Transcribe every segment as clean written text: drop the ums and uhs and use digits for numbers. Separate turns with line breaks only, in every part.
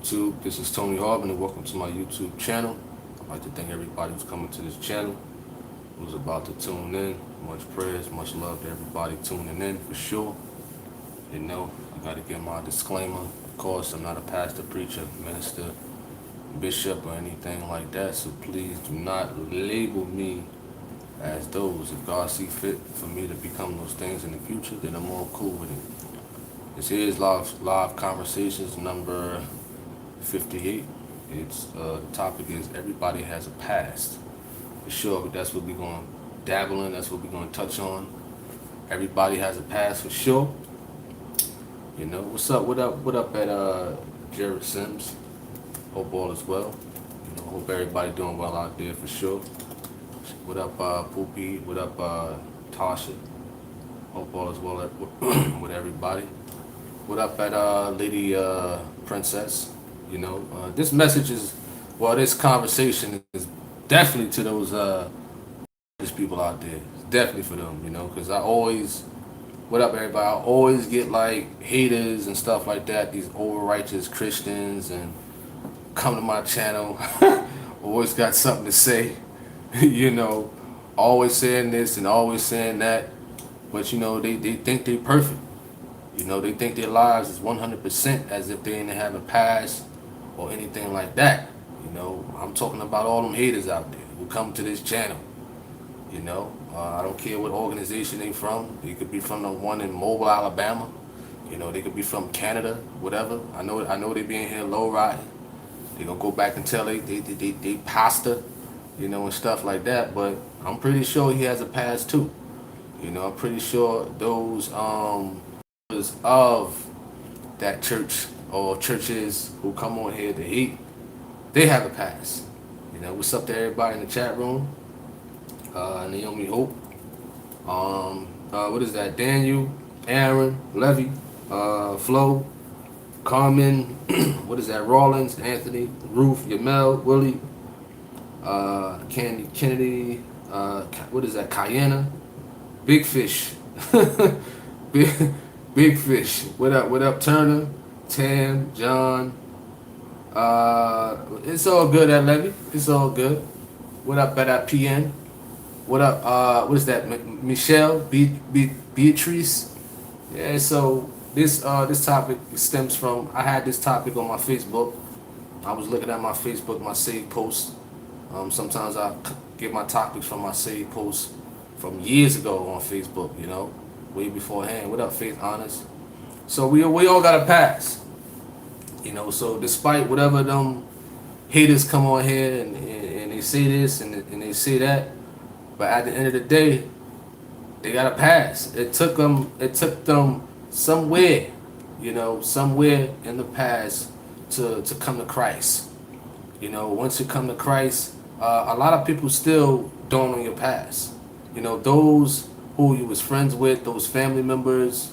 YouTube. This is Tony Harvin, and welcome to my YouTube channel. I'd like to thank everybody who's coming to this channel, who's about to tune in. Much prayers, much love to everybody tuning in for sure. You know, I got to give my disclaimer. Of course, I'm not a pastor, preacher, minister, bishop, or anything like that, so please do not label me as those. If God see fit for me to become those things in the future, then I'm all cool with it. This is live conversations number 58. It's the topic is everybody has a past. For sure, that's what we're going to dabble in. That's what we're going to touch on. Everybody has a past for sure. You know, what's up? What up at Jared Sims? Hope all is well. You know, hope everybody doing well out there for sure. What up, Poopy? What up, Tasha? Hope all is well with everybody. What up at Lady Princess? You know, this message is, well, this conversation is definitely to those people out there. It's definitely for them, you know, because I always, what up everybody? I always get like haters and stuff like that, these over righteous Christians, and come to my channel, always got something to say, you know, always saying this and always saying that, but you know, they think they perfect. You know, they think their lives is 100% as if they didn't have a past or anything like that. You know, I'm talking about all them haters out there who come to this channel. You know, I don't care what organization they from. They could be from the one in Mobile, Alabama. You know, they could be from Canada, whatever. I know they being here low riding. They gonna go back and tell they pastor, you know, and stuff like that. But I'm pretty sure he has a past too. You know, I'm pretty sure those of that church or churches who come on here to hate, they have a past. You know, what's up to everybody in the chat room? Naomi Hope. What is that? Daniel, Aaron, Levy, Flo, Carmen, what is that? Rollins, Anthony, Ruth, Yamel, Willie, Candy, Kennedy, what is that? Cayenne, Big Fish. Big Fish. What up, Turner, Tam, John. It's all good at Levy. It's all good. What up at that PN? What up? What is that? Michelle, Beatrice. Yeah. So this topic stems from, I had this topic on my Facebook. I was looking at my Facebook, my saved posts. Sometimes I get my topics from my saved posts from years ago on Facebook. You know, way beforehand. What up, Faith Honest? So we all got a pass. You know, so despite whatever them haters come on here and they say this and they say that, but at the end of the day, they got a pass. It took them somewhere, you know, somewhere in the past to come to Christ. You know, once you come to Christ, a lot of people still don't know your past. You know, those who you was friends with, those family members,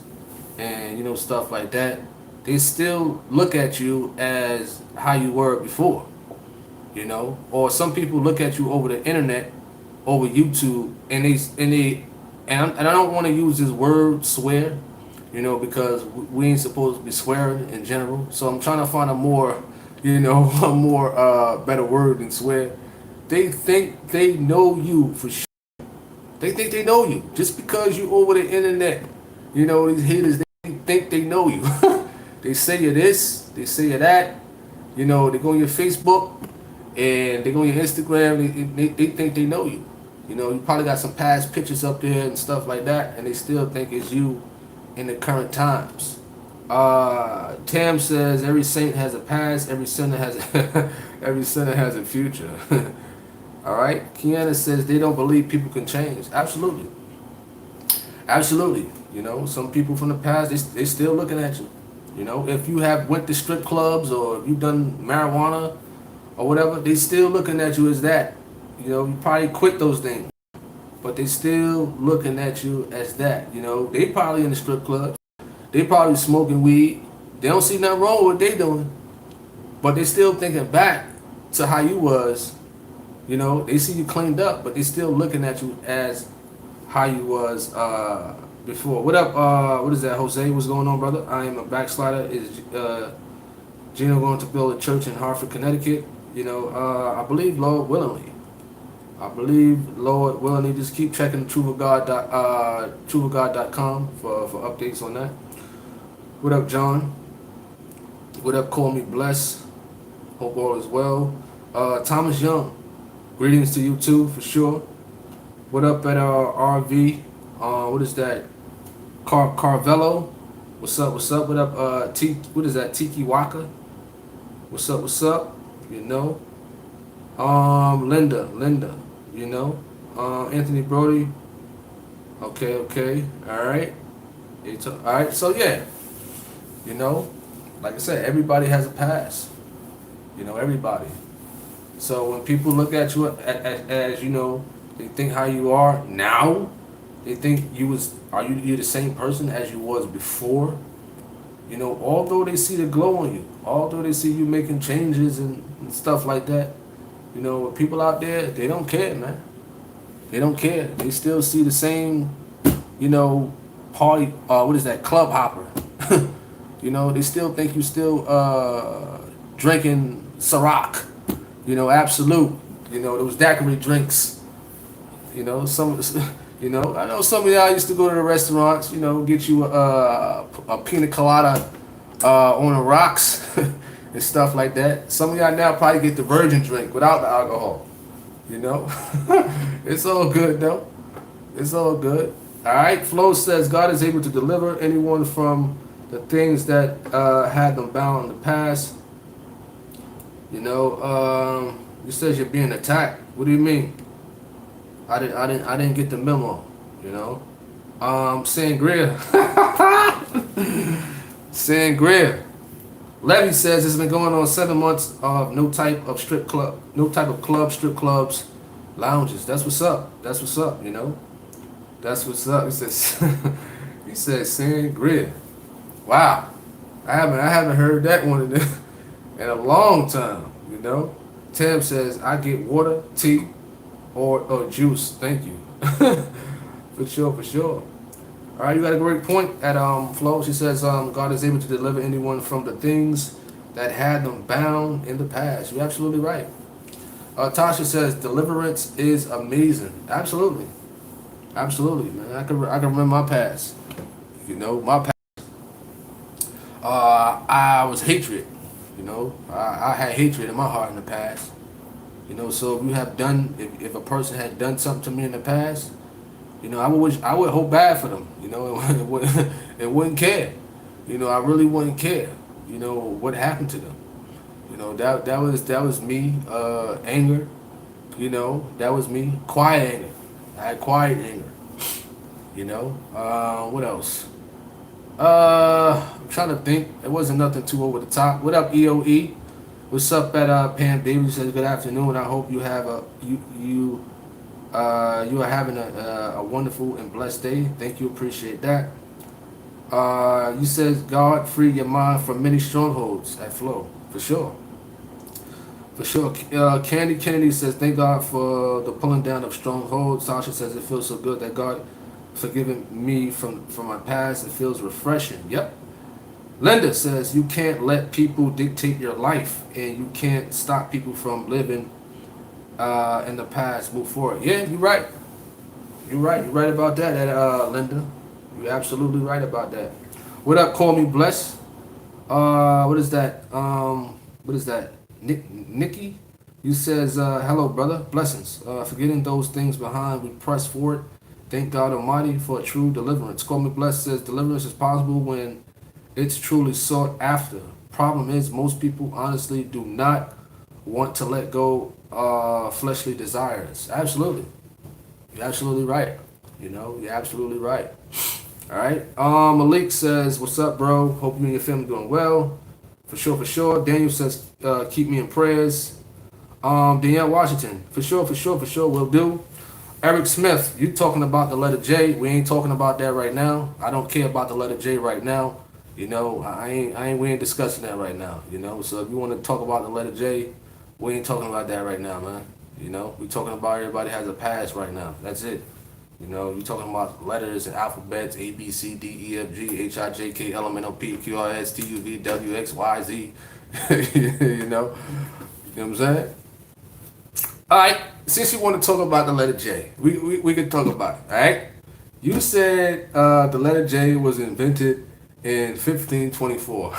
and you know, stuff like that, they still look at you as how you were before. You know, or some people look at you over the internet, over YouTube, and I don't want to use this word swear, you know, because we ain't supposed to be swearing in general. So I'm trying to find a more, you know, a more better word than swear. They think they know you for sure. They think they know you just because you over the internet. You know, these haters, they think they know you. They say you this, they say you that. You know, they go on your Facebook and they go on your Instagram. They think they know you. You know, you probably got some past pictures up there and stuff like that, and they still think it's you in the current times. Tam says every saint has a past, every sinner has every sinner has a future. All right. Kiana says they don't believe people can change. Absolutely. Absolutely. You know, some people from the past, they still looking at you. You know, if you have went to strip clubs or if you've done marijuana or whatever, they still looking at you as that. You know, you probably quit those things, but they still looking at you as that. You know, they probably in the strip club. They probably smoking weed. They don't see nothing wrong with what they doing, but they still thinking back to how you was. You know, they see you cleaned up, but they still looking at you as how you was before. What up? What is that, Jose? What's going on, brother? I am a backslider. Is Gino going to build a church in Hartford, Connecticut. I believe Lord willingly. I believe Lord willingly. Just keep checking truthofgod.com for updates on that. What up, John? What up, Call Me Bless? Hope all is well. Thomas Young, greetings to you too, for sure. What up at our RV? What is that? Carvello? What's up? What's up? What up? What is that? Tiki Waka? What's up? What's up? You know. Linda. You know. Anthony Brody. Okay. All right. All right. So yeah. You know, like I said, everybody has a past. Everybody. So when people look at you as they think how you are now. They think you're the same person as you was before. Although they see the glow on you, although they see you making changes and stuff like that, people out there, they don't care, man. They don't care. They still see the same, party, what is that, club hopper. They still think you still drinking Ciroc, Absolute, those daiquiri drinks. I know some of y'all used to go to the restaurants, get you a pina colada on the rocks and stuff like that. Some of y'all now probably get the virgin drink without the alcohol. It's all good though. It's all good. All right. Flo says God is able to deliver anyone from the things that had them bound in the past. You says you're being attacked. What do you mean? I didn't get the memo, Sangria. Sangria. Levy says it's been going on 7 months of no type of strip clubs, lounges. That's what's up. That's what's up, That's what's up. He says he says Sangria. Wow. I haven't heard that one in a long time, Tim says I get water, tea, or juice. Thank you. For sure. All right, you got a great point at Flo. She says God is able to deliver anyone from the things that had them bound in the past. You're absolutely right. Tasha says deliverance is amazing. Absolutely, man. I can remember my past. My past. I was hatred. I had hatred in my heart in the past. So if a person had done something to me in the past, I would hope bad for them. It wouldn't care. I really wouldn't care. What happened to them. That was me. Anger. That was me. Quiet anger. I had quiet anger. What else? I'm trying to think. It wasn't nothing too over the top. What up, EOE? What's up at Pam Baby? Says good afternoon. I hope you have you are having a wonderful and blessed day. Thank you. Appreciate that. You says God free your mind from many strongholds at Flow. For sure. Candy Kennedy says thank God for the pulling down of strongholds. Sasha says it feels so good that God forgiven me from my past. It feels refreshing. Yep. Linda says you can't let people dictate your life, and you can't stop people from living in the past. Move forward. Yeah, you're right. You're right about that, Linda. You're absolutely right about that. What up? Call me blessed. What is that? Nikki? You says hello, brother. Blessings. Forgetting those things behind, we press forward. Thank God Almighty for a true deliverance. Call me blessed says deliverance is possible when it's truly sought after. Problem is, most people honestly do not want to let go of fleshly desires. Absolutely. You're absolutely right. You're absolutely right. All right. Malik says, what's up, bro? Hope you and your family doing well. For sure. Daniel says, keep me in prayers. Danielle Washington, for sure, will do. Eric Smith, you talking about the letter J. We ain't talking about that right now. I don't care about the letter J right now. We ain't discussing that right now. So if you want to talk about the letter J, we ain't talking about that right now, man. We talking about everybody has a past right now. That's it. You talking about letters and alphabets, A, B, C, D, E, F, G, H, I, J, K, L, M, N, O, P, Q, R, S, T, U, V, W, X, Y, Z, You know what I'm saying? All right, since you want to talk about the letter J, we can talk about it. All right, you said the letter J was invented in 1524.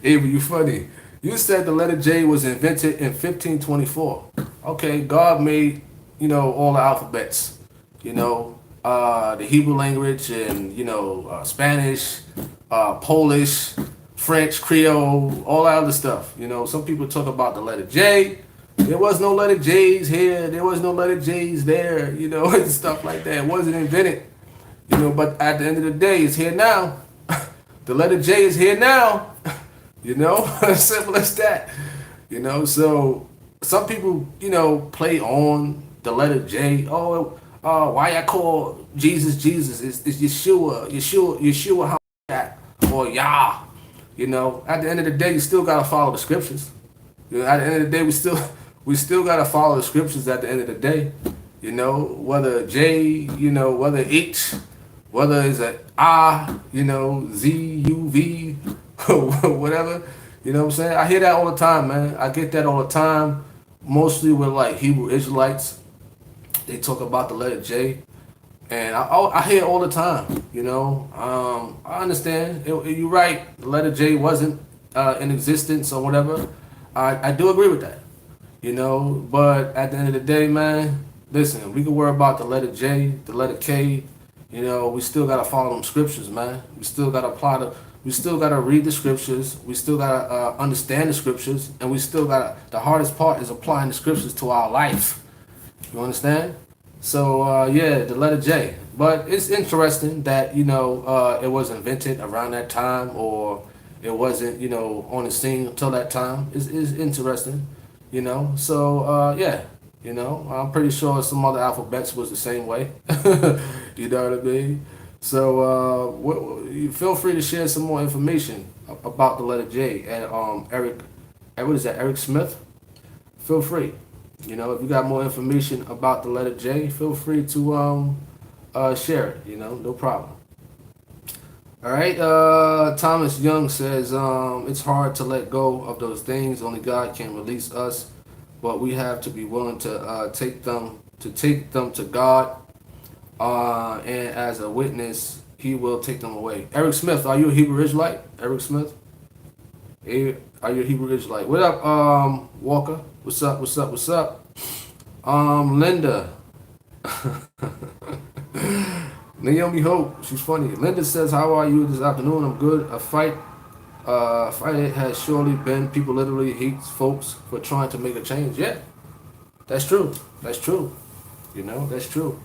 Avery, you funny. You said the letter J was invented in 1524. Okay, God made all the alphabets. The Hebrew language and Spanish, Polish, French, Creole, all that other stuff. Some people talk about the letter J. There was no letter J's here. There was no letter J's there. And stuff like that. It wasn't invented. But at the end of the day, it's here now. The letter J is here now. Simple as that. So some people, play on the letter J. Oh, why I call Jesus Jesus? It's Yeshua, how that? Or Yah. At the end of the day, you still gotta follow the scriptures. At the end of the day, we still gotta follow the scriptures. At the end of the day, whether J, whether H, whether it's a I, Z, U, V, whatever. You know what I'm saying? I hear that all the time, man. I get that all the time. Mostly with like Hebrew Israelites. They talk about the letter J. And I hear it all the time, I understand. You're right. The letter J wasn't in existence or whatever. I do agree with that, But at the end of the day, man, listen, we can worry about the letter J, the letter K. We still got to follow them scriptures, man. We still got to we still got to read the scriptures. We still got to understand the scriptures. And we still got to, the hardest part is applying the scriptures to our life. You understand? So yeah, the letter J. But it's interesting that it was invented around that time, or it wasn't on the scene until that time. It's interesting, So yeah, I'm pretty sure some other alphabets was the same way. You know what I mean? So you feel free to share some more information about the letter J and Eric. What is that? Eric Smith. Feel free. If you got more information about the letter J, feel free to share it. No problem. All right. Thomas Young says it's hard to let go of those things. Only God can release us, but we have to be willing to take them to God, and as a witness, He will take them away. Eric Smith, are you a Hebrew Israelite? Eric Smith, are you a Hebrew Israelite? What up, Walker? What's up? What's up? What's up? Linda. Naomi Hope, she's funny. Linda says, "How are you this afternoon? I'm good. A fight has surely been. People literally hate folks for trying to make a change. Yeah, that's true. That's true. That's true.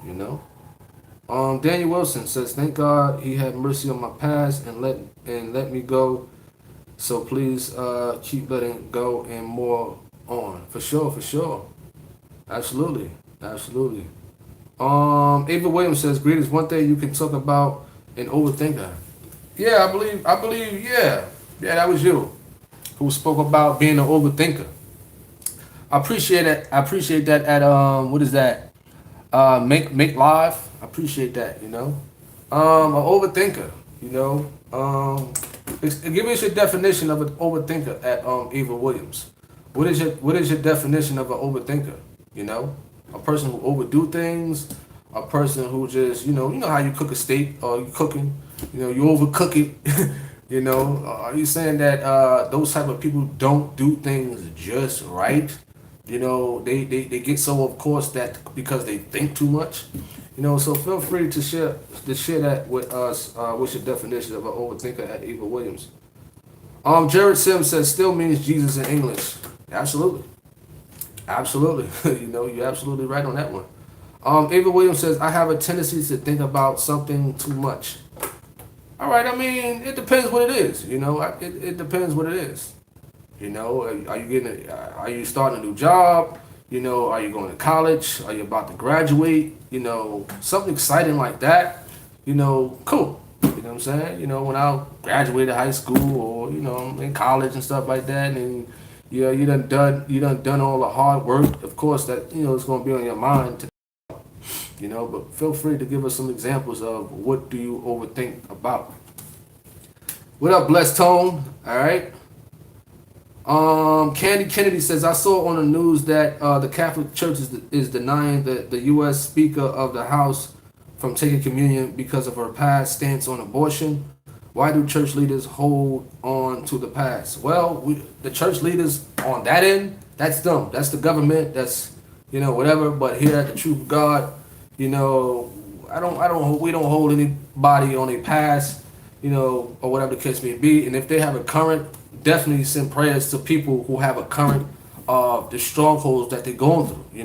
Daniel Wilson says, "Thank God He had mercy on my past and let me go. So please keep letting go and more on. For sure. Absolutely. Ava Williams says, "Greetings. One thing you can talk about an overthinker." Yeah, I believe, yeah. Yeah, that was you who spoke about being an overthinker. I appreciate it. I appreciate that at what is that? Make live. I appreciate that, an overthinker, give us your definition of an overthinker at Ava Williams. What is your definition of an overthinker? A person who overdo things, a person who just you know how you cook a steak or you cooking, you overcook it. Are you saying that those type of people don't do things just right? They get so of course that because they think too much. So feel free to share that with us. What's your definition of an overthinker at Eva Williams? Jared Sims says still means Jesus in English. Absolutely. You're absolutely right on that one. Ava Williams says, I have a tendency to think about something too much. All right, I mean, it depends what it is. It depends what it is. Are you starting a new job? Are you going to college? Are you about to graduate? Something exciting like that. Cool. You know what I'm saying? When I graduated high school or, in college and stuff like that, and you done all the hard work. Of course, that it's going to be on your mind. But feel free to give us some examples of what do you overthink about. What up, Blessed Tone? All right. Candy Kennedy says, I saw on the news that the Catholic Church is denying the U.S. Speaker of the House from taking communion because of her past stance on abortion. Why do church leaders hold on to the past? Well, the church leaders on that end, that's them. That's the government. That's, whatever. But here at the Truth of God, we don't hold anybody on a past, or whatever the case may be. And if they have a current, definitely send prayers to people who have a current the strongholds that they're going through. We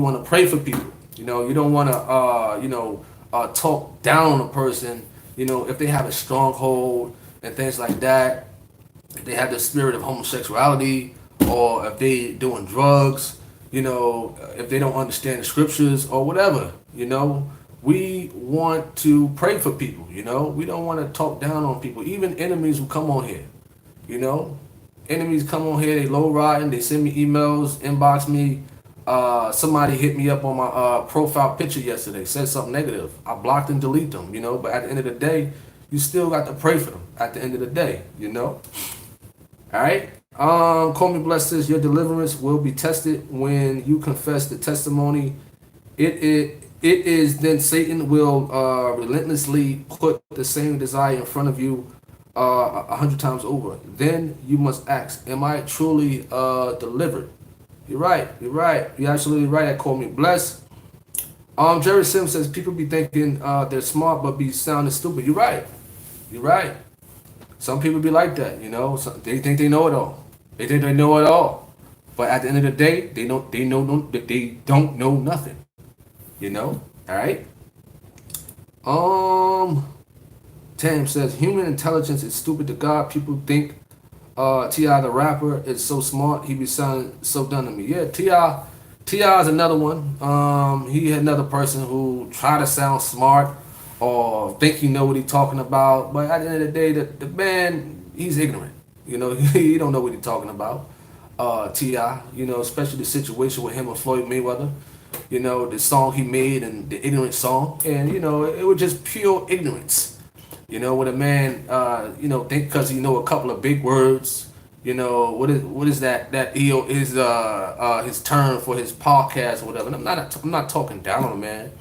want to pray for people. You don't want to talk down on a person. If they have a stronghold and things like that, if they have the spirit of homosexuality, or if they doing drugs, if they don't understand the scriptures or whatever, we want to pray for people. We don't want to talk down on people, even enemies who come on here. Enemies come on here, they low riding, they send me emails, inbox me. Somebody hit me up on my profile picture yesterday, said something negative. I blocked and delete them, but at the end of the day, you still got to pray for them at the end of the day, All right. Call me blessed says your deliverance will be tested when you confess the testimony. It is then Satan will relentlessly put the same desire in front of you 100 times over. Then you must ask, am I truly delivered? You're right. You're absolutely right at Call Me Blessed. Jerry Sims says people be thinking they're smart but be sounding stupid. You're right. Some people be like that, they think they know it all. They think they know it all. But at the end of the day, they don't know nothing. All right. Tam says human intelligence is stupid to God. People think T.I. the rapper is so smart. He be sounding so done to me. Yeah, T.I. is another one. He another person who try to sound smart or think he know what he talking about. But at the end of the day, the man, he's ignorant. He don't know what he talking about. T.I., especially the situation with him and Floyd Mayweather. The song he made and the ignorant song. And, it was just pure ignorance. When a man, think because he know a couple of big words, what is that his term for his podcast or whatever. And I'm not talking down on him, man.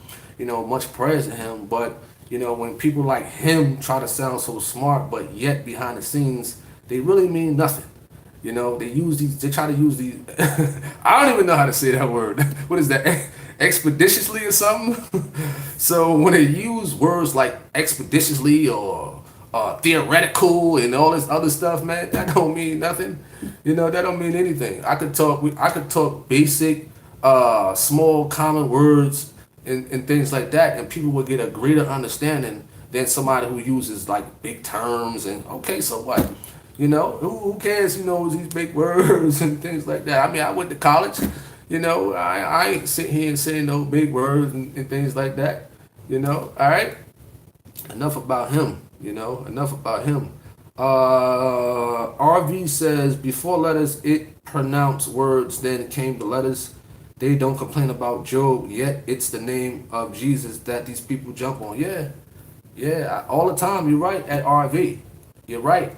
Much praise to him, but when people like him try to sound so smart, but yet behind the scenes they really mean nothing. They try to use these. I don't even know how to say that word. What is that? Expeditiously or something? So when they use words like expeditiously or theoretical and all this other stuff, man, that don't mean nothing. That don't mean anything. I could talk basic, small, common words and things like that, and people would get a greater understanding than somebody who uses like big terms and okay, so what? Who cares, these big words and things like that. I mean, I went to college, I ain't sitting here and saying no big words and things like that, all right? Enough about him, enough about him. RV says, before letters, it pronounced words, then came the letters. They don't complain about Job, yet it's the name of Jesus that these people jump on. Yeah, all the time. You're right at RV. You're right.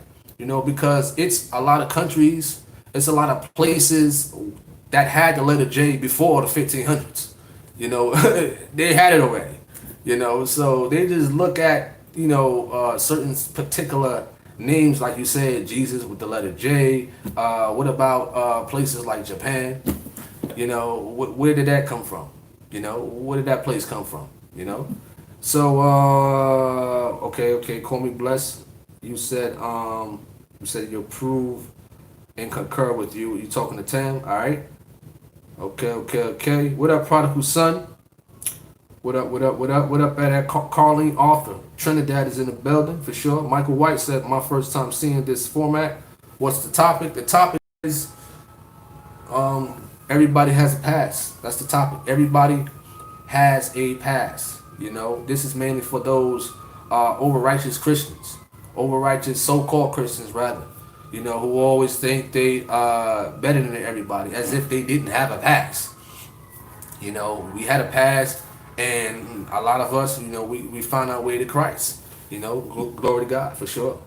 Because it's a lot of countries, it's a lot of places that had the letter J before the 1500s. They had it already. So they just look at, certain particular names, like you said, Jesus with the letter J. What about places like Japan? Where did that come from? Where did that place come from? So, okay, call me blessed. You said you approve and concur with you. You talking to Tam? All right. Okay. What up, prodigal son? What up at that Carlene Arthur? Trinidad is in the building for sure. Michael White said, my first time seeing this format. What's the topic? The topic is everybody has a past. That's the topic. Everybody has a past. This is mainly for those over righteous Christians. Over righteous so-called Christians rather, who always think they better than everybody, as if they didn't have a past. We had a past, and a lot of us, we found our way to Christ. Glory to God for sure.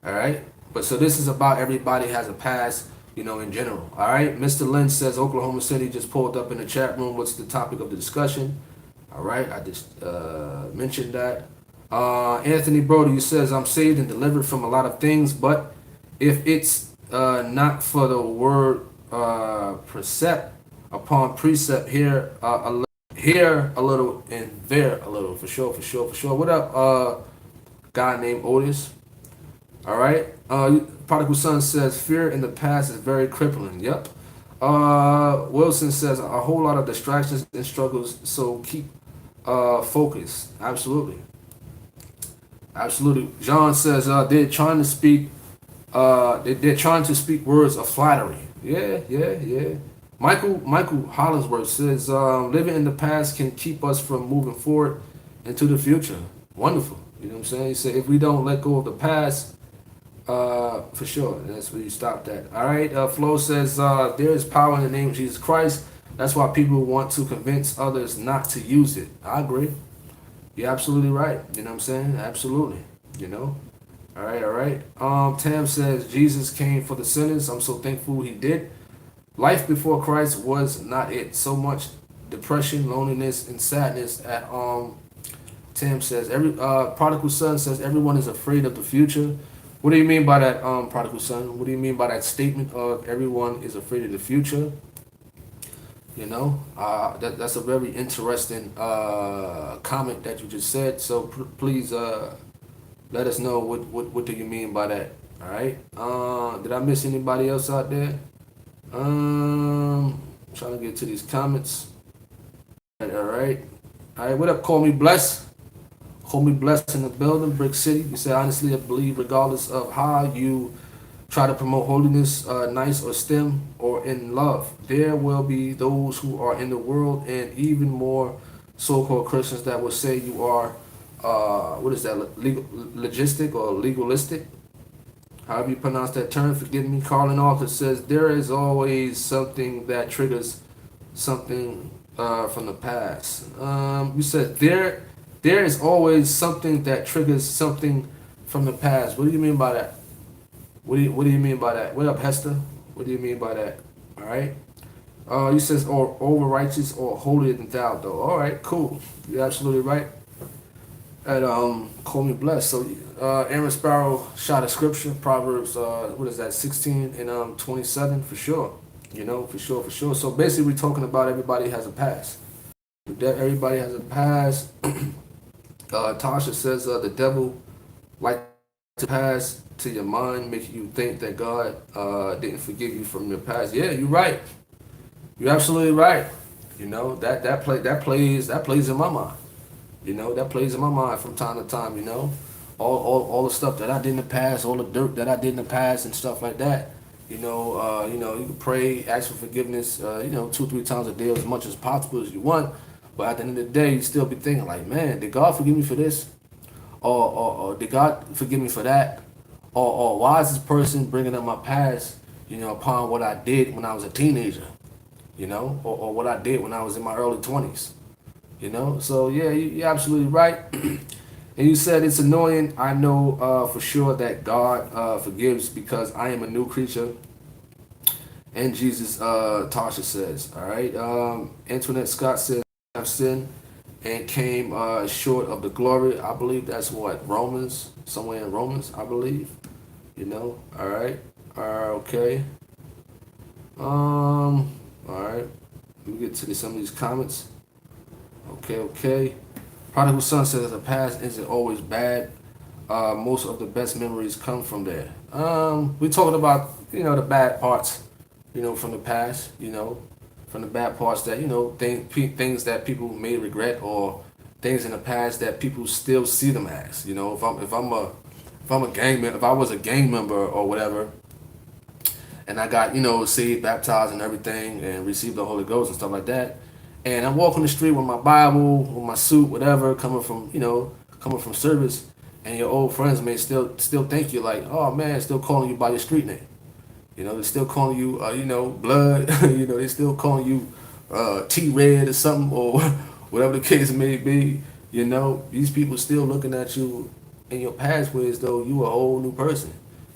All right. But so this is about everybody has a past, in general. All right. Mr. Lynn says Oklahoma City just pulled up in the chat room. What's the topic of the discussion? All right. I just mentioned that. Anthony Brody says I'm saved and delivered from a lot of things, but if it's not for the word precept upon precept, here a little and there a little, for sure, for sure, for sure. What up, guy named Otis? All right. Prodigal Son says fear in the past is very crippling. Yep. Wilson says a whole lot of distractions and struggles, so keep focus. Absolutely, absolutely. John says they're trying to speak. They're trying to speak words of flattery. Yeah, yeah, yeah. Michael Hollingsworth says living in the past can keep us from moving forward into the future. Wonderful. You know what I'm saying? He said if we don't let go of the past, for sure. That's where you stopped at. All right. Flo says there is power in the name of Jesus Christ. That's why people want to convince others not to use it. I agree. You're absolutely right. You know what I'm saying? Absolutely. You know. All right. All right. Tam says Jesus came for the sinners. I'm so thankful he did. Life before Christ was not it. So much depression, loneliness, and sadness. At Tam says every prodigal son says everyone is afraid of the future. What do you mean by that, prodigal son? What do you mean by that statement of everyone is afraid of the future? You know, that's a very interesting comment that you just said. So please let us know what do you mean by that. All right. Did I miss anybody else out there? Trying to get to these comments. All right. All right. What up? Call me blessed. Call me blessed in the building, Brick City. You say honestly, I believe regardless of how you try to promote holiness, nice or stem or in love, there will be those who are in the world and even more so-called Christians that will say you are, what is that, logistic or legalistic? However you pronounce that term, forgive me. Carlin Arthur says there is always something that triggers something from the past. You said there is always something that triggers something from the past. What do you mean by that? What do you mean by that? What up, Hester? What do you mean by that? All right. You says or over righteous or holier than thou though. All right, cool. You're absolutely right. And call me blessed. So Aaron Sparrow shot a scripture, Proverbs what is that, 16 and 27 for sure. You know, for sure, for sure. So basically we're talking about everybody has a past. Everybody has a past. Tasha says the devil like to pass to your mind, making you think that God didn't forgive you from your past. Yeah, you're right. You're absolutely right. You know that plays in my mind. You know, that plays in my mind from time to time, you know. All the stuff that I did in the past, all the dirt that I did in the past and stuff like that. You know, you can pray, ask for forgiveness, 2-3 times a day, as much as possible as you want. But at the end of the day, you still be thinking like, man, did God forgive me for this? Or did God forgive me for that? Or why is this person bringing up my past, upon what I did when I was a teenager, or what I did when I was in my early 20s. So yeah, you're absolutely right. And you said it's annoying. I know for sure that God forgives because I am a new creature. And Jesus, Tasha says, all right. Antoinette Scott says, I have sinned and came short of the glory. I believe that's what, Romans, somewhere in Romans, I believe. All right. Okay. All right. Let me get to some of these comments. Okay. Prodigal Son says the past isn't always bad. Most of the best memories come from there. We're talking about, the bad parts, from the past, from the bad parts that, things that people may regret or things in the past that people still see them as. If I was a gang member or whatever, and I got, saved, baptized and everything and received the Holy Ghost and stuff like that. And I'm walking the street with my Bible, with my suit, whatever, coming from service, and your old friends may still think you like, oh man, still calling you by your street name. They're still calling you, blood. They're still calling you T-Red or something, or whatever the case may be. These people still looking at you in your past way as though you a whole new person.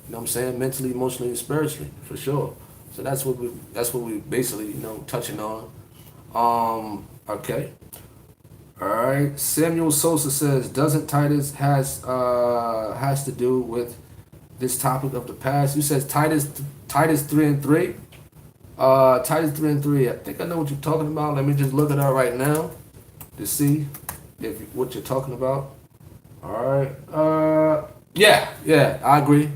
You know what I'm saying? Mentally, emotionally, and spiritually, for sure. So that's what we basically, touching on. Okay. All right. Samuel Sosa says, doesn't Titus has to do with this topic of the past? You says Titus 3:3. Titus 3:3. I think I know what you're talking about. Let me just look it up right now to see if what you're talking about. All right. Yeah. I agree.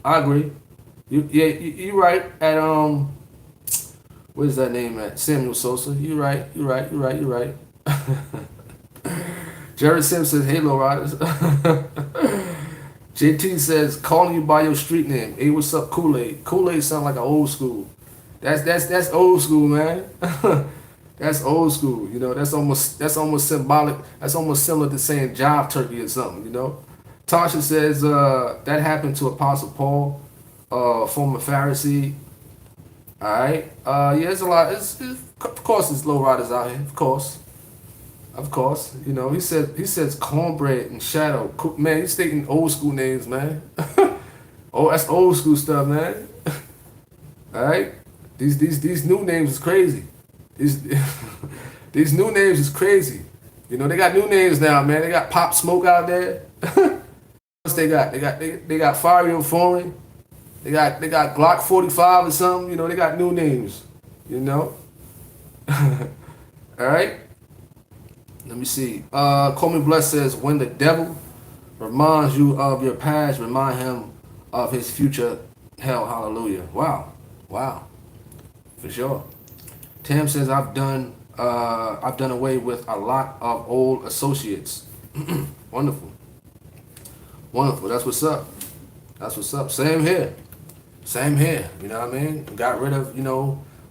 I agree. You're right. At what is that name at? Samuel Sosa. You're right. You're right. Jared Sims says, "Hey, low riders." JT says, "Calling you by your street name. Hey, what's up, Kool Aid? Kool Aid sound like an old school. That's old school, man. That's old school. That's almost symbolic. That's almost similar to saying job turkey or something. Tasha says that happened to Apostle Paul, former Pharisee. All right. Yeah, it's a lot. Of course, it's low riders out here. Of course. He says cornbread and shadow. Man, he's stating old school names, man. Oh, that's old school stuff, man. All right. These new names is crazy. These these new names is crazy. They got new names now, man. They got Pop Smoke out there. What they got? They got Fiery and Foreign. They got Glock 45 or something. They got new names. All right. Let me see. Coleman Bless says, when the devil reminds you of your past, remind him of his future. Hell, hallelujah. Wow. For sure. Tam says, I've done away with a lot of old associates. Wonderful. That's what's up. Same here. You know what I mean? Got rid of,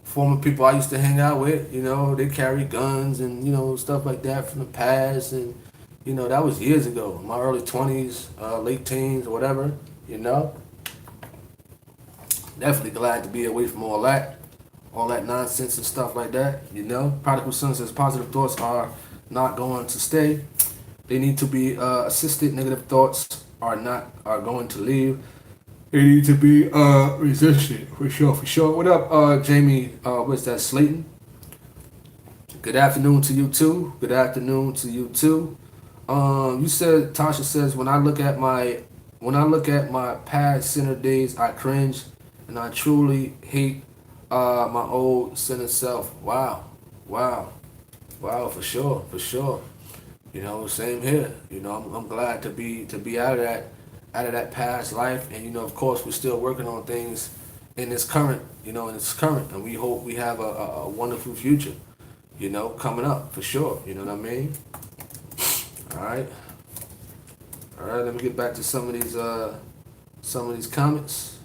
former people I used to hang out with. They carry guns and, stuff like that from the past. And, that was years ago. My early 20s, late teens, or whatever, Definitely glad to be away from all that nonsense and stuff like that. Prodigal Son says positive thoughts are not going to stay. They need to be assisted. Negative thoughts are going to leave. They need to be resisted for sure. What up, Jamie? What's that, Slayton? Good afternoon to you too. You said, Tasha says, when I look at my past sinner days, I cringe, and I truly hate my old sinner self. Wow, for sure. Same here. I'm glad to be out of that past life, and of course we're still working on things in this current, and we hope we have a wonderful future, coming up for sure. You know what I mean? All right. Let me get back to some of these comments.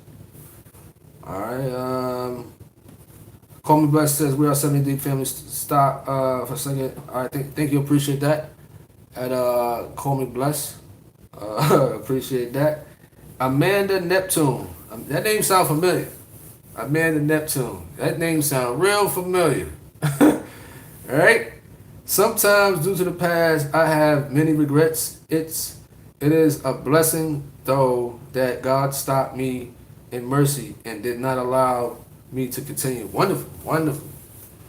All right. Call Me Blessed says, we are 70 Deep Family. Stop for a second. All right, thank you. Appreciate that. At Call Me Blessed. Appreciate that. Amanda Neptune. That name sounds familiar. Amanda Neptune. That name sounds real familiar. All right. Sometimes, due to the past, I have many regrets. It is a blessing, though, that God stopped me in mercy and did not allow me to continue. Wonderful.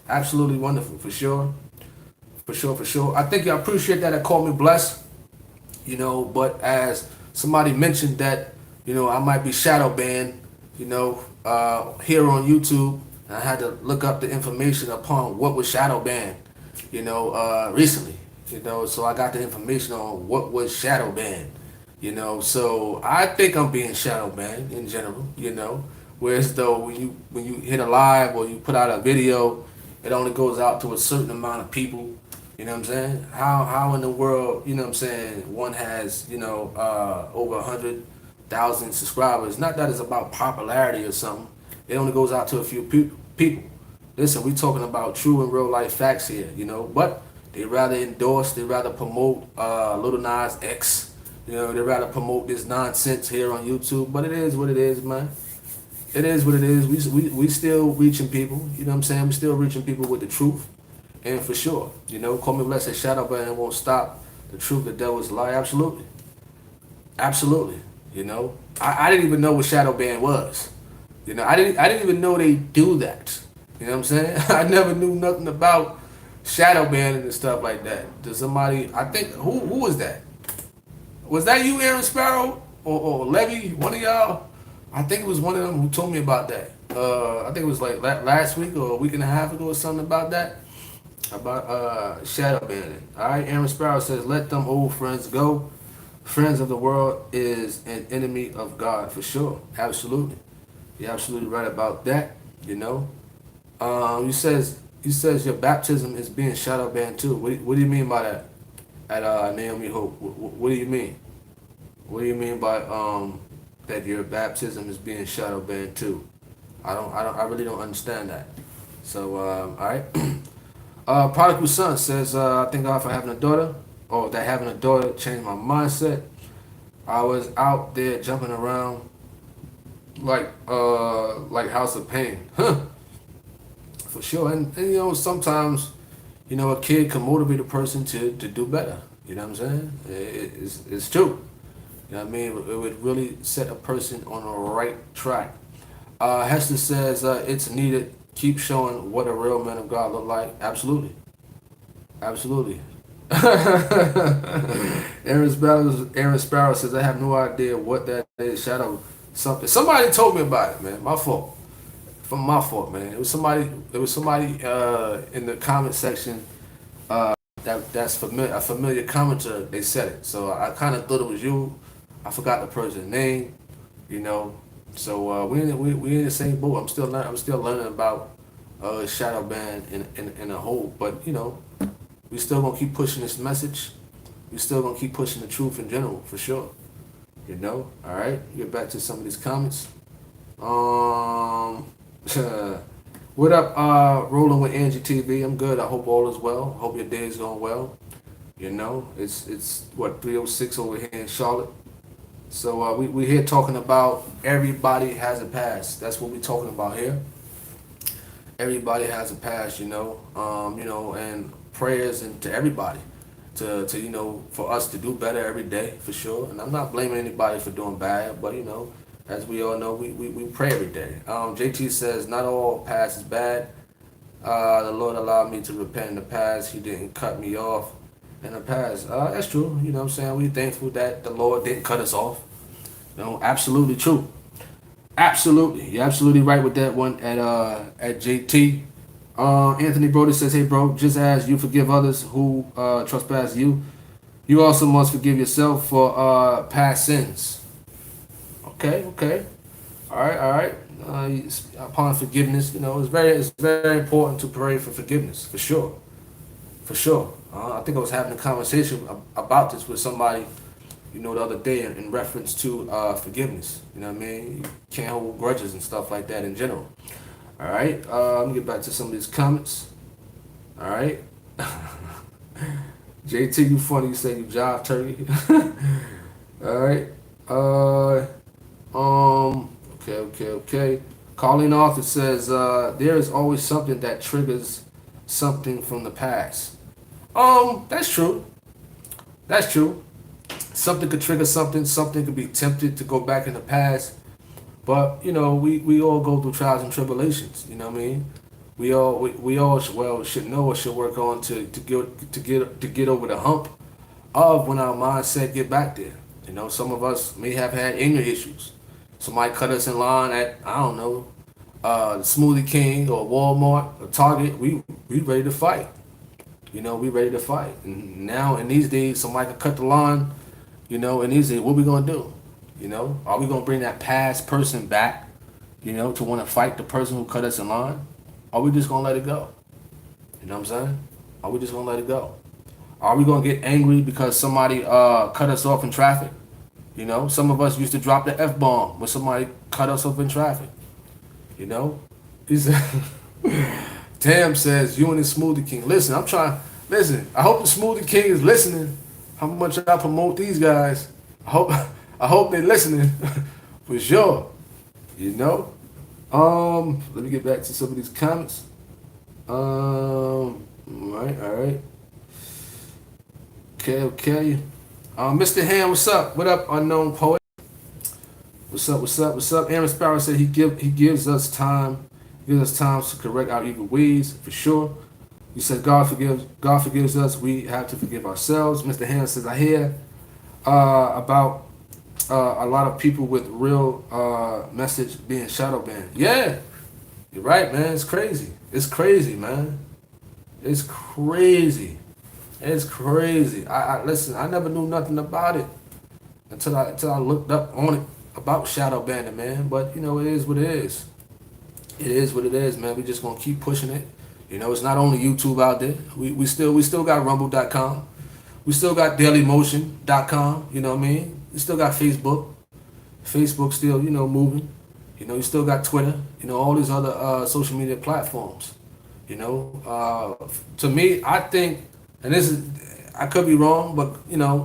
Absolutely wonderful, for sure. I think I appreciate that. I call me blessed, but as somebody mentioned that, I might be shadow banned, here on YouTube. And I had to look up the information upon what was shadow banned, recently, so I got the information on what was shadow banned, so I think I'm being shadow banned in general, whereas though when you hit a live or you put out a video, it only goes out to a certain amount of people. You know what I'm saying? How in the world, one has, over 100,000 subscribers. Not that it's about popularity or something. It only goes out to a few people. Listen, we talking about true and real life facts here, but they rather endorse, they rather promote Little Nas X. They rather promote this nonsense here on YouTube. But it is what it is, man. It is what it is. We still reaching people. You know what I'm saying? We still reaching people with the truth. And for sure, Call Me Blessed, shout out, but it won't stop. The truth, the devil's lie. Absolutely. You know, I didn't even know what shadow ban was. You know, I didn't even know they do that. You know what I'm saying? I never knew nothing about shadow banning and stuff like that. Does somebody? I think who was that? Was that you, Aaron Sparrow, or Levy? One of y'all? I think it was one of them who told me about that. I think it was like last week or a week and a half ago or something about that. About shadow banning. All right, Aaron Sparrow says, "Let them old friends go. Friends of the world is an enemy of God for sure. Absolutely, you're absolutely right about that. You know, you says your baptism is being shadow banned too. What do you mean by that? At Naomi Hope, what do you mean? What do you mean by that your baptism is being shadow banned too? I really don't understand that. So all right. Prodigal Son says, I thank God for having a daughter, or that having a daughter changed my mindset. I was out there jumping around like House of Pain, huh? For sure. And you know sometimes a kid can motivate a person to do better. You know what I'm saying? It's true. You know what I mean? It would really set a person on the right track. Hester says it's needed. Keep showing what a real man of God look like. Absolutely. Absolutely. Aaron Sparrow says, I have no idea what that is. Shadow something. Somebody told me about it, man. My fault. From my fault, man. It was somebody in the comment section that's familiar, a familiar commenter. They said it, so I kind of thought it was you. I forgot the person's name, you know. So we in the same boat. I'm still learning about shadow ban in a whole, but we still gonna keep pushing this message. We still gonna keep pushing the truth in general, for sure. All right. Get back to some of these comments. Um, what up? Rolling with Angie TV. I'm good. I hope all is well. Hope your day is going well. It's what 3:06 over here in Charlotte. So we here talking about everybody has a past. That's what we're talking about here. Everybody has a past, and prayers and to everybody to for us to do better every day for sure. And I'm not blaming anybody for doing bad, but as we all know, we pray every day. JT says not all past is bad. The Lord allowed me to repent in the past. He didn't cut me off in the past. That's true. You know what I'm saying? We're thankful that the Lord didn't cut us off. Absolutely true. Absolutely. You're absolutely right with that one at JT. Anthony Brody says, hey bro, just as you forgive others who trespass you, you also must forgive yourself for past sins. Okay, okay. All right. Upon forgiveness, it's very important to pray for forgiveness, for sure. I think I was having a conversation about this with somebody, the other day in reference to forgiveness. You know what I mean? You can't hold grudges and stuff like that in general. All right. Let me get back to some of these comments. All right. JT, you funny. You say you jive turkey. All right. Okay. Colleen Arthur says there is always something that triggers something from the past. That's true. That's true. Something could trigger something. Something could be tempted to go back in the past. But we all go through trials and tribulations. You know what I mean? We all should know or should work on to get over the hump of when our mindset get back there. Some of us may have had anger issues. Somebody cut us in line at, I don't know, the Smoothie King or Walmart or Target. We ready to fight. We ready to fight. And now in these days, somebody could cut the line. In these days, what we gonna do? Are we gonna bring that past person back? To want to fight the person who cut us in line? Are we just gonna let it go? You know what I'm saying? Are we just gonna let it go? Are we gonna get angry because somebody cut us off in traffic? Some of us used to drop the F-bomb when somebody cut us off in traffic. He said, Tam says, you and the Smoothie King. Listen, I hope the Smoothie King is listening. How much I promote these guys. I hope they're listening. For sure. Let me get back to some of these comments. All right. Okay. Mr. Ham, what's up? What up, unknown poet? What's up? What's up? What's up? Aaron Sparrow said he gives us time, gives us time to correct our evil ways for sure. He said God forgives us. We have to forgive ourselves. Mr. Hanna says I hear about a lot of people with real message being shadow banned. Yeah, you're right, man. It's crazy. It's crazy, man. It's crazy. It's crazy. I listen. I never knew nothing about it until I looked up on it about shadow banning, man. But you know, it is what it is. It is what it is, man. We just gonna keep pushing it. You know, it's not only YouTube out there. We still got Rumble.com. We still got DailyMotion.com. You know what I mean? We still got Facebook. Facebook still, moving. You know, you still got Twitter. You know, all these other social media platforms. You know, to me, I think, and this is, I could be wrong, but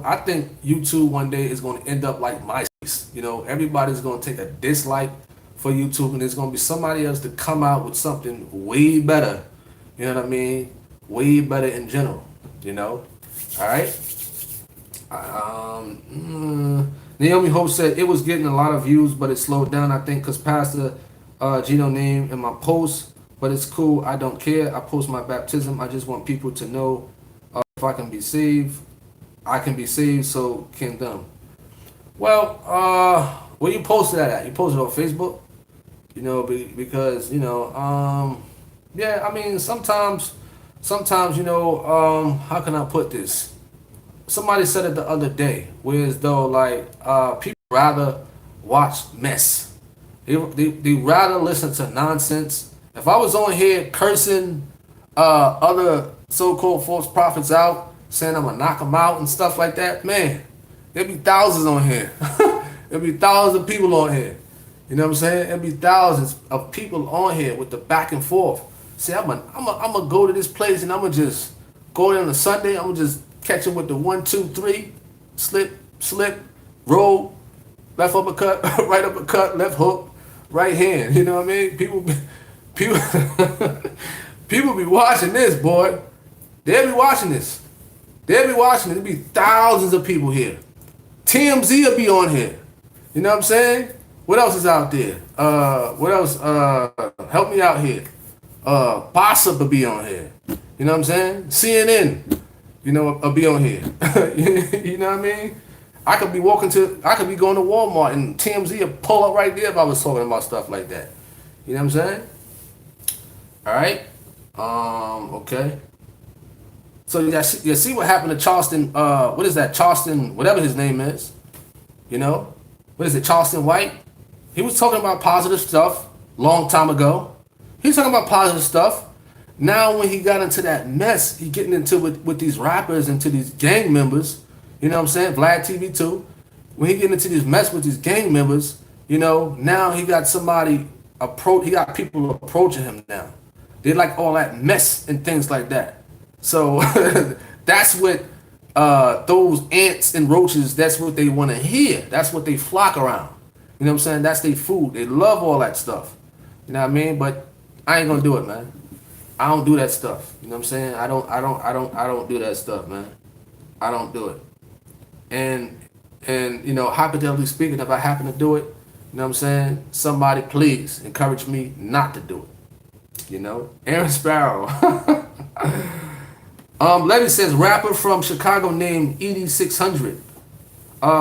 I think YouTube one day is going to end up like MySpace. You know, everybody's going to take a dislike for YouTube, and there's going to be somebody else to come out with something way better. You know what I mean? Way better in general. You know, all right. Naomi Hope said it was getting a lot of views, but it slowed down. I think because Pastor Gino name in my post, but it's cool. I don't care. I post my baptism. I just want people to know if I can be saved, I can be saved. So can them. Well, where you posted that at? You posted on Facebook. You know, because yeah. I mean, sometimes, how can I put this? Somebody said it the other day, whereas though like people rather watch mess. They rather listen to nonsense. If I was on here cursing other so-called false prophets out, saying I'm gonna knock them out and stuff like that, man, there'd be thousands on here. There'd be thousands of people on here. You know what I'm saying? There'd be thousands of people on here with the back and forth. See, I'm gonna go to this place and I'm gonna just go there on a Sunday. I'm gonna just catch him with the 1, 2, 3, slip, roll, left uppercut, right uppercut, left hook, right hand. You know what I mean? People be watching this, boy. They'll be watching this. They'll be watching it. There'll be thousands of people here. TMZ will be on here. You know what I'm saying? What else is out there? What else? Help me out here. Bossip will be on here. You know what I'm saying? CNN. I'll be on here. You know what I mean? I could be going to Walmart and TMZ would pull up right there if I was talking about stuff like that. You know what I'm saying? All right. Okay. So you see what happened to Charleston. What is that? Charleston, whatever his name is. What is it? Charleston White. He was talking about positive stuff long time ago. He's talking about positive stuff. Now when he got into that mess, he getting into with these rappers and to these gang members, you know what I'm saying? Vlad TV too. When he getting into this mess with these gang members, now he got he got people approaching him now. They like all that mess and things like that. So that's what those ants and roaches, that's what they want to hear. That's what they flock around. You know what I'm saying? That's their food. They love all that stuff. You know what I mean? But I ain't gonna do it, man. I don't do that stuff. You know what I'm saying? I don't do that stuff, man. I don't do it. And hypothetically speaking, if I happen to do it, you know what I'm saying? Somebody please encourage me not to do it. Aaron Sparrow. Levy says rapper from Chicago named Edie 600.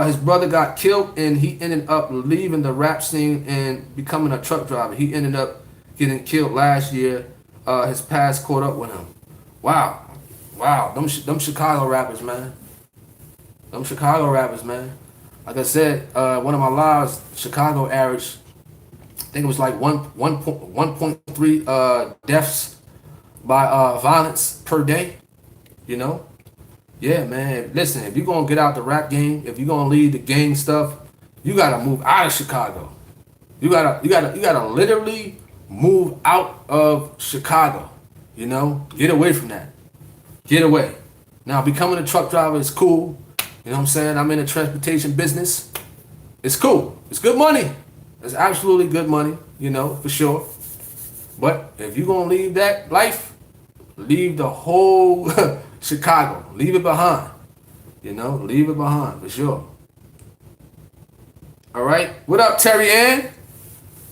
His brother got killed and he ended up leaving the rap scene and becoming a truck driver. He ended up getting killed last year. His past caught up with him. Wow. Them Chicago rappers, man. Like I said, one of my lives, Chicago average, I think it was like 1.3 deaths by violence per day. Yeah, man. Listen, if you're gonna get out the rap game, if you're gonna leave the gang stuff, you gotta move out of Chicago. You gotta literally move out of Chicago. Get away from that. Get away. Now, becoming a truck driver is cool. You know what I'm saying? I'm in the transportation business. It's cool. It's good money. It's absolutely good money, for sure. But if you're gonna leave that life, leave the whole Chicago. Leave it behind. Leave it behind for sure. All right. What up, Terry Ann?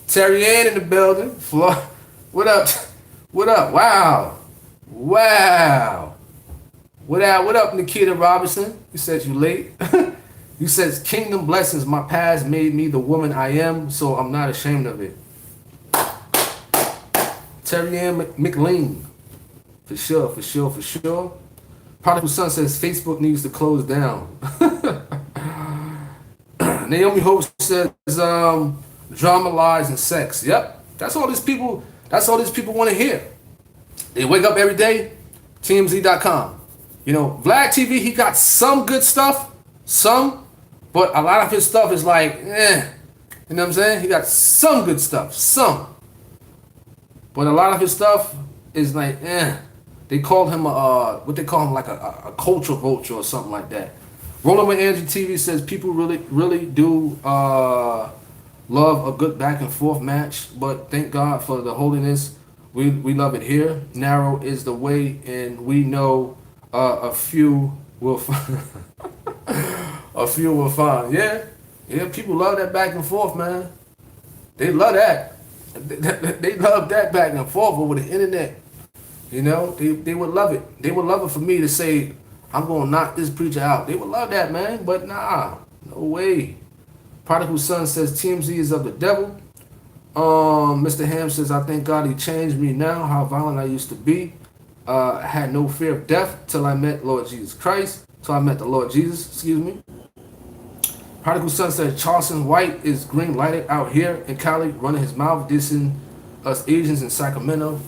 Terry Ann in the building. What up? What up? Wow. Wow. What up? What up, Nikita Robinson? You said you late. You said kingdom blessings. My past made me the woman I am, so I'm not ashamed of it. Terry Ann McLean. For sure, for sure, for sure. Prodigal Son says Facebook needs to close down. Naomi Hope says drama, lies, and sex. Yep. That's all these people want to hear. They wake up every day, TMZ.com. You know, Vlad TV, he got some good stuff, but a lot of his stuff is like, eh. You know what I'm saying? He got some good stuff, some. But a lot of his stuff is like, eh. They called him what they call him, like a culture vulture or something like that. Rolling with Angie TV says people really do love a good back and forth match, but thank God for the holiness. We love it here. Narrow is the way, and we know a few will find. A few will find. Yeah, people love that back and forth, man. They love that. They love that back and forth over the internet. You know, they would love it. They would love it for me to say, I'm going to knock this preacher out. They would love that, man. But nah, no way. Prodigal Son says TMZ is of the devil. Mr. Ham says, I thank God he changed me now, how violent I used to be. I had no fear of death till I met Lord Jesus Christ. Till I met the Lord Jesus, excuse me. Prodigal Son says Charleston White is green lighted out here in Cali, running his mouth, dissing us Asians in Sacramento.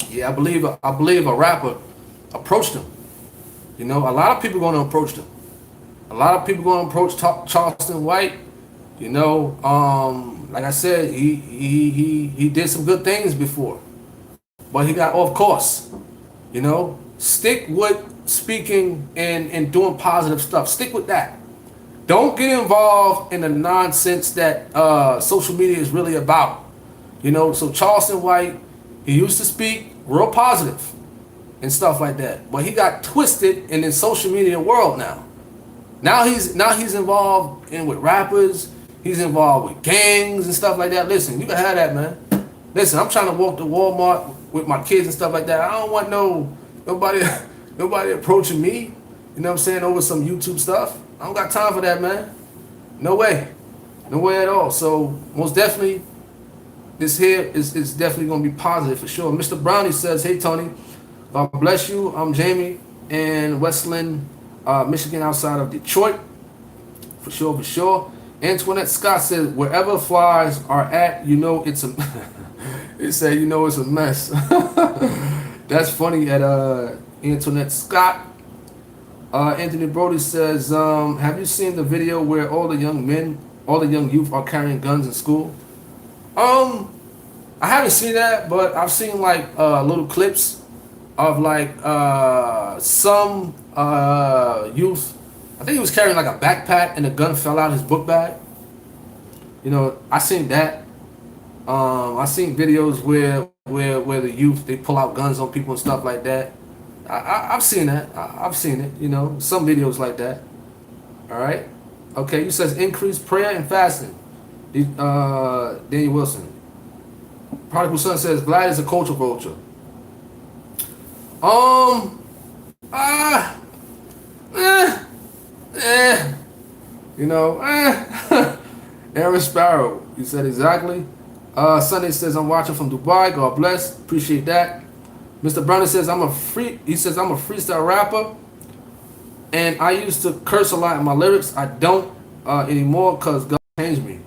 Yeah, I believe a rapper approached him. You know, a lot of people going to approach him. A lot of people going to approach Charleston White. You know, like I said, he did some good things before, but he got off course. You know, stick with speaking and doing positive stuff. Stick with that. Don't get involved in the nonsense that social media is really about. You know, so Charleston White, he used to speak real positive and stuff like that, but he got twisted in the social media world now. Now he's involved with rappers. He's involved with gangs and stuff like that. Listen, you can have that, man. Listen, I'm trying to walk to Walmart with my kids and stuff like that. I don't want nobody approaching me. You know what I'm saying, over some YouTube stuff. I don't got time for that, man. No way at all. So most definitely, this here is definitely going to be positive for sure. Mr. Brownie says, hey, Tony, God bless you. I'm Jamie in Westland, Michigan, outside of Detroit. For sure. Antoinette Scott says, wherever flies are at, you know it's a... It said, you know it's a mess. That's funny at Antoinette Scott. Anthony Brody says, have you seen the video where all the young youth are carrying guns in school? I haven't seen that, but I've seen like little clips of like some youth. I think he was carrying like a backpack and a gun fell out his book bag. You know, I seen that. I seen videos where the youth, they pull out guns on people and stuff like that. I've seen that. I've seen it. You know, some videos like that. All right. Okay. You says increase prayer and fasting. Daniel Wilson. Prodigal Son says Vlad is a culture vulture. You know, Aaron Sparrow. You said exactly. Sunday says I'm watching from Dubai. God bless. Appreciate that. Mr. Browner says I'm a freestyle rapper, and I used to curse a lot in my lyrics. I don't anymore because God changed me.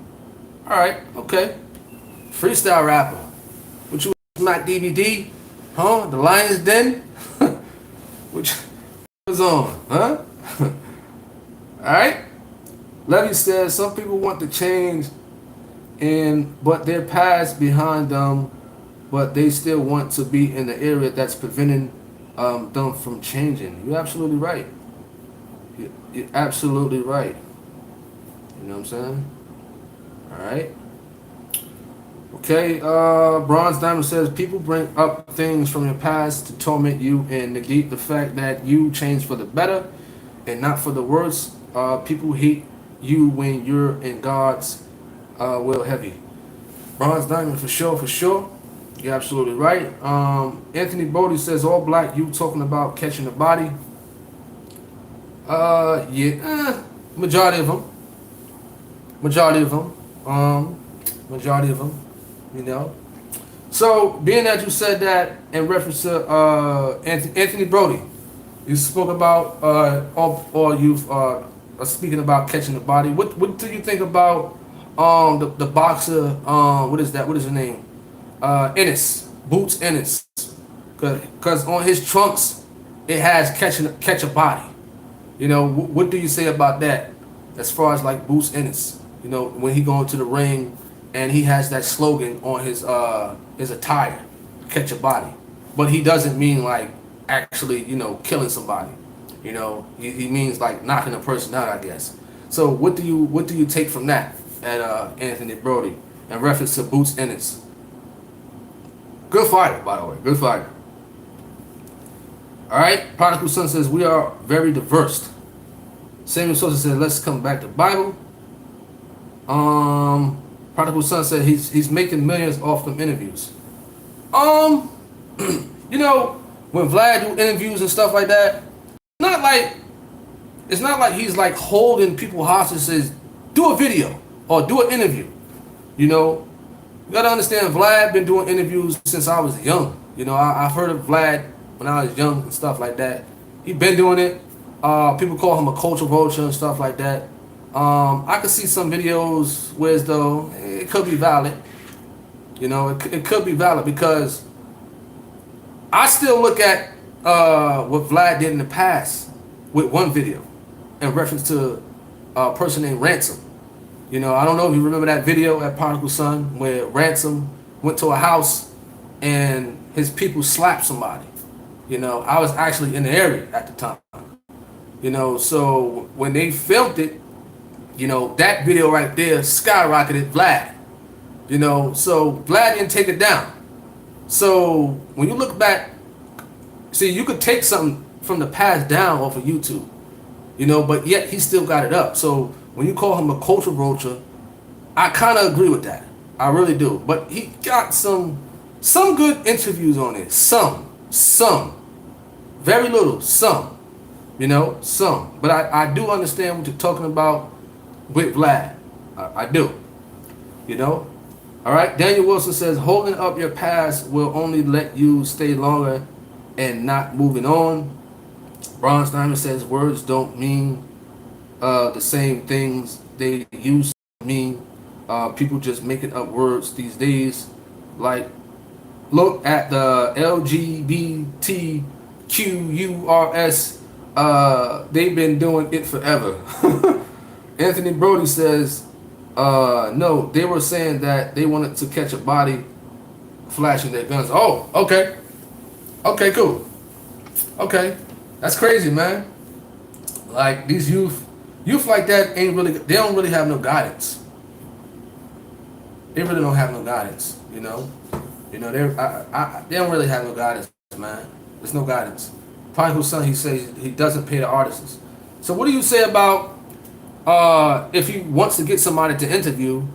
All right, okay. Freestyle rapper. What you Mac DVD? Huh? The Lion's Den? Which was on? Huh? All right. Levy says some people want to change, but their past behind them, but they still want to be in the area that's preventing them from changing. You're absolutely right. You're absolutely right. You know what I'm saying? All right. Okay. Bronze Diamond says people bring up things from your past to torment you and negate the fact that you changed for the better and not for the worse. People hate you when you're in God's will heavy. Bronze diamond for sure, for sure. You're absolutely right. Anthony Brody says all black you talking about catching the body. Yeah, majority of them. Majority of them. Majority of them. You know. So being that you said that in reference to Anthony Brody, you spoke about or you've speaking about catching the body. What do you think about the boxer what is that? What is his name? Ennis, Boots Ennis, because on his trunks it has catch a body. You know, what do you say about that? As far as like Boots Ennis, you know, when he go into the ring and he has that slogan on his attire, catch a body, but he doesn't mean like actually, you know, killing somebody. You know, he means like knocking a person out, I guess. So what do you take from that at Anthony Brody in reference to Boots Ennis? Good fighter, by the way. Good fighter. All right. Prodigal Son says we are very diverse. Samuel Sosa said let's come back to Bible. Prodigal Son said he's making millions off them interviews. You know, when Vlad do interviews and stuff like that, it's not like he's like holding people hostage. Says do a video or do an interview. You know, you gotta understand Vlad been doing interviews since I was young. You know, I've heard of Vlad when I was young and stuff like that. He been doing it. People call him a culture vulture and stuff like that. I could see some videos where as though it could be valid. You know, it could be valid because I still look at what Vlad did in the past with one video in reference to a person named Ransom. You know, I don't know if you remember that video at Prodigal Son where Ransom went to a house and his people slapped somebody. You know, I was actually in the area at the time. You know, so when they filmed it, you know, that video right there skyrocketed Vlad. You know, so Vlad didn't take it down. So when you look back, see, you could take something from the past down off of YouTube, you know, but yet he still got it up. So when you call him a culture vulture, I kind of agree with that. I really do. But he got some good interviews on it. Some. Very little, some. You know, some. But I do understand what you're talking about with Vlad. I do. You know? All right. Daniel Wilson says, holding up your past will only let you stay longer and not moving on. Bronze Diamond says, words don't mean the same things they used to mean. People just making up words these days. Like, look at the LGBTQURS. They've been doing it forever. Anthony Brody says, no, they were saying that they wanted to catch a body flashing their guns. Oh, okay. Okay, cool. Okay. That's crazy, man. Like, these youth like that they don't really have no guidance. They really don't have no guidance, you know? You know, they don't really have no guidance, man. There's no guidance. Prodigal Son, he says he doesn't pay the artists. So what do you say about if he wants to get somebody to interview,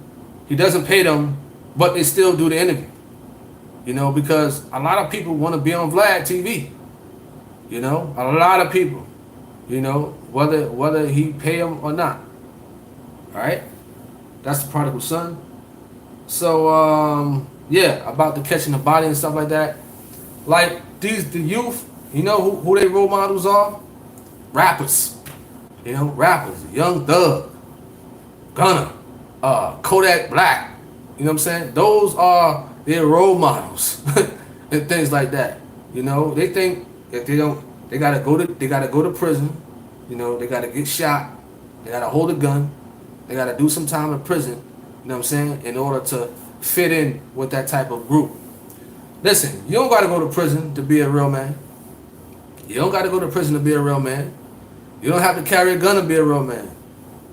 he doesn't pay them, but they still do the interview? You know, because a lot of people want to be on Vlad TV. You know, a lot of people. You know, whether he pay them or not. All right, that's the Prodigal Son. So yeah, about the catching the body and stuff like that. Like the youth, you know who their role models are? Rappers. You know, rappers. Young Thug, Gunna, Kodak Black. You know what I'm saying? Those are their role models and things like that. You know, they think if they don't, they gotta go to prison. You know, they gotta get shot. They gotta hold a gun. They gotta do some time in prison. You know what I'm saying? In order to fit in with that type of group. Listen, you don't gotta go to prison to be a real man. You don't gotta go to prison to be a real man. You don't have to carry a gun to be a real man.